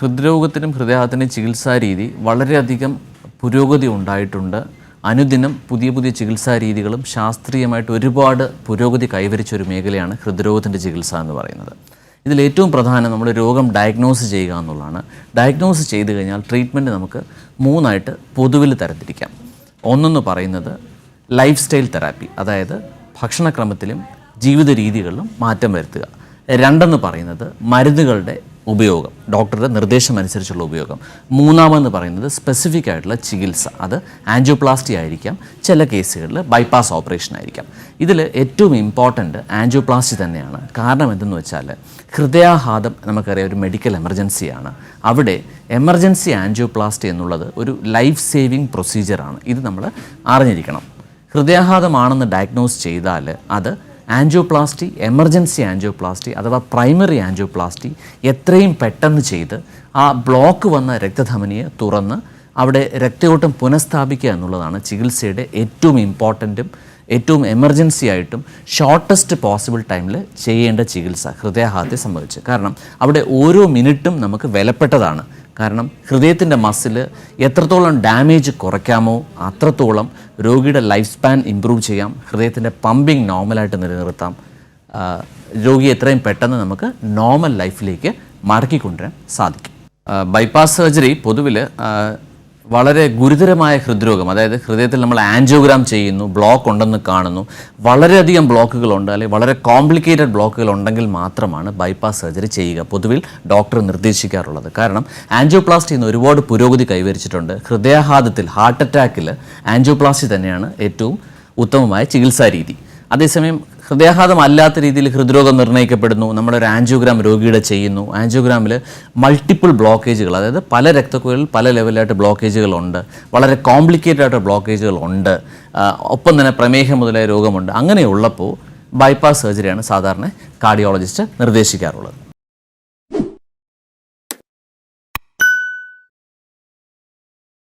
ഹൃദ്രോഗത്തിനും ഹൃദയാഘാതത്തിനും ചികിത്സാ രീതി വളരെയധികം പുരോഗതി ഉണ്ടായിട്ടുണ്ട്. അനുദിനം പുതിയ പുതിയ ചികിത്സാ രീതികളും ശാസ്ത്രീയമായിട്ട് ഒരുപാട് പുരോഗതി കൈവരിച്ച ഒരു മേഖലയാണ് ഹൃദ്രോഗത്തിൻ്റെ ചികിത്സ എന്ന് പറയുന്നത്. ഇതിലേറ്റവും പ്രധാനം നമ്മൾ രോഗം ഡയഗ്നോസ് ചെയ്യുക എന്നുള്ളതാണ്. ഡയഗ്നോസ് ചെയ്തു കഴിഞ്ഞാൽ ട്രീറ്റ്മെൻറ്റ് നമുക്ക് മൂന്നായിട്ട് പൊതുവിൽ തരംതിരിക്കാം. ഒന്നെന്ന് പറയുന്നത് ലൈഫ് സ്റ്റൈൽ തെറാപ്പി, അതായത് ഭക്ഷണക്രമത്തിലും ജീവിത രീതികളിലും മാറ്റം വരുത്തുക. രണ്ടെന്ന് പറയുന്നത് മരുന്നുകളുടെ ഉപയോഗം, ഡോക്ടറുടെ നിർദ്ദേശം അനുസരിച്ചുള്ള ഉപയോഗം. മൂന്നാമെന്ന് പറയുന്നത് സ്പെസിഫിക് ആയിട്ടുള്ള ചികിത്സ, അത് ആൻജിയോപ്ലാസ്റ്റി ആയിരിക്കാം, ചില കേസുകളിൽ ബൈപ്പാസ് ഓപ്പറേഷൻ ആയിരിക്കാം. ഇതിൽ ഏറ്റവും ഇമ്പോർട്ടൻറ്റ് ആൻജിയോപ്ലാസ്റ്റി തന്നെയാണ്. കാരണം എന്തെന്ന് വെച്ചാൽ ഹൃദയാഘാതം നമുക്കറിയാം ഒരു മെഡിക്കൽ എമർജൻസിയാണ്. അവിടെ എമർജൻസി ആൻജിയോപ്ലാസ്റ്റി എന്നുള്ളത് ഒരു ലൈഫ് സേവിങ് പ്രൊസീജിയറാണ്. ഇത് നമ്മൾ അറിഞ്ഞിരിക്കണം. ഹൃദയാഘാതമാണെന്ന് ഡയഗ്നോസ് ചെയ്താൽ അത് ആൻജിയോപ്ലാസ്റ്റി, എമർജൻസി ആൻജിയോപ്ലാസ്റ്റി അഥവാ പ്രൈമറി ആൻജിയോപ്ലാസ്റ്റി എത്രയും പെട്ടെന്ന് ചെയ്ത് ആ ബ്ലോക്ക് വന്ന രക്തധമനിയെ തുറന്ന് അവിടെ രക്തയോട്ടം പുനഃസ്ഥാപിക്കുക എന്നുള്ളതാണ് ചികിത്സയുടെ ഏറ്റവും ഇമ്പോർട്ടൻറ്റും ഏറ്റവും എമർജൻസി ആയിട്ടും ഷോർട്ടസ്റ്റ് പോസിബിൾ ടൈമിൽ ചെയ്യേണ്ട ചികിത്സ ഹൃദയാഘാതത്തെ സംബന്ധിച്ച്. കാരണം അവിടെ ഓരോ മിനിറ്റും നമുക്ക് വിലപ്പെട്ടതാണ്. കാരണം ഹൃദയത്തിൻ്റെ മസിൽ എത്രത്തോളം ഡാമേജ് കുറയ്ക്കാമോ അത്രത്തോളം രോഗിയുടെ ലൈഫ് സ്പാൻ ഇമ്പ്രൂവ് ചെയ്യാം, ഹൃദയത്തിൻ്റെ പമ്പിങ് നോർമലായിട്ട് നിലനിർത്താം, രോഗിയെ എത്രയും പെട്ടെന്ന് നമുക്ക് നോർമൽ ലൈഫിലേക്ക് മടക്കിക്കൊണ്ടുവരാൻ സാധിക്കും. ബൈപ്പാസ് സർജറി പൊതുവിൽ വളരെ ഗുരുതരമായ ഹൃദ്രോഗം, അതായത് ഹൃദയത്തിൽ നമ്മൾ ആൻജിയോഗ്രാം ചെയ്യുന്നു, ബ്ലോക്ക് ഉണ്ടെന്ന് കാണുന്നു, വളരെയധികം ബ്ലോക്കുകളുണ്ട് അല്ലെങ്കിൽ വളരെ കോംപ്ലിക്കേറ്റഡ് ബ്ലോക്കുകൾ ഉണ്ടെങ്കിൽ മാത്രമാണ് ബൈപ്പാസ് സർജറി ചെയ്യുക പൊതുവിൽ ഡോക്ടർ നിർദ്ദേശിക്കാറുള്ളത്. കാരണം ആൻജിയോപ്ലാസ്റ്റി ഇന്ന് ഒരുപാട് പുരോഗതി കൈവരിച്ചിട്ടുണ്ട്. ഹൃദയാഘാതത്തിൽ, ഹാർട്ട് അറ്റാക്കിൽ ആൻജിയോപ്ലാസ്റ്റി തന്നെയാണ് ഏറ്റവും ഉത്തമമായ ചികിത്സാ രീതി. അതേസമയം ഹൃദയാഘാതം അല്ലാത്ത രീതിയിൽ ഹൃദ്രോഗം നിർണ്ണയിക്കപ്പെടുന്നു, നമ്മളൊരു ആൻജിയോഗ്രാം രോഗിയുടെ ചെയ്യുന്നു. ആൻജിയോഗ്രാമിൽ മൾട്ടിപ്പിൾ ബ്ലോക്കേജുകൾ, അതായത് പല രക്തക്കുഴലിൽ പല ലെവലായിട്ട് ബ്ലോക്കേജുകളുണ്ട്, വളരെ കോംപ്ലിക്കേറ്റഡ് ആയിട്ട് ബ്ലോക്കേജുകളുണ്ട്, ഒപ്പം തന്നെ പ്രമേഹം മുതലായ രോഗമുണ്ട്. അങ്ങനെയുള്ളപ്പോൾ ബൈപ്പാസ് സർജറിയാണ് സാധാരണ കാർഡിയോളജിസ്റ്റ് നിർദ്ദേശിക്കാറുള്ളത്.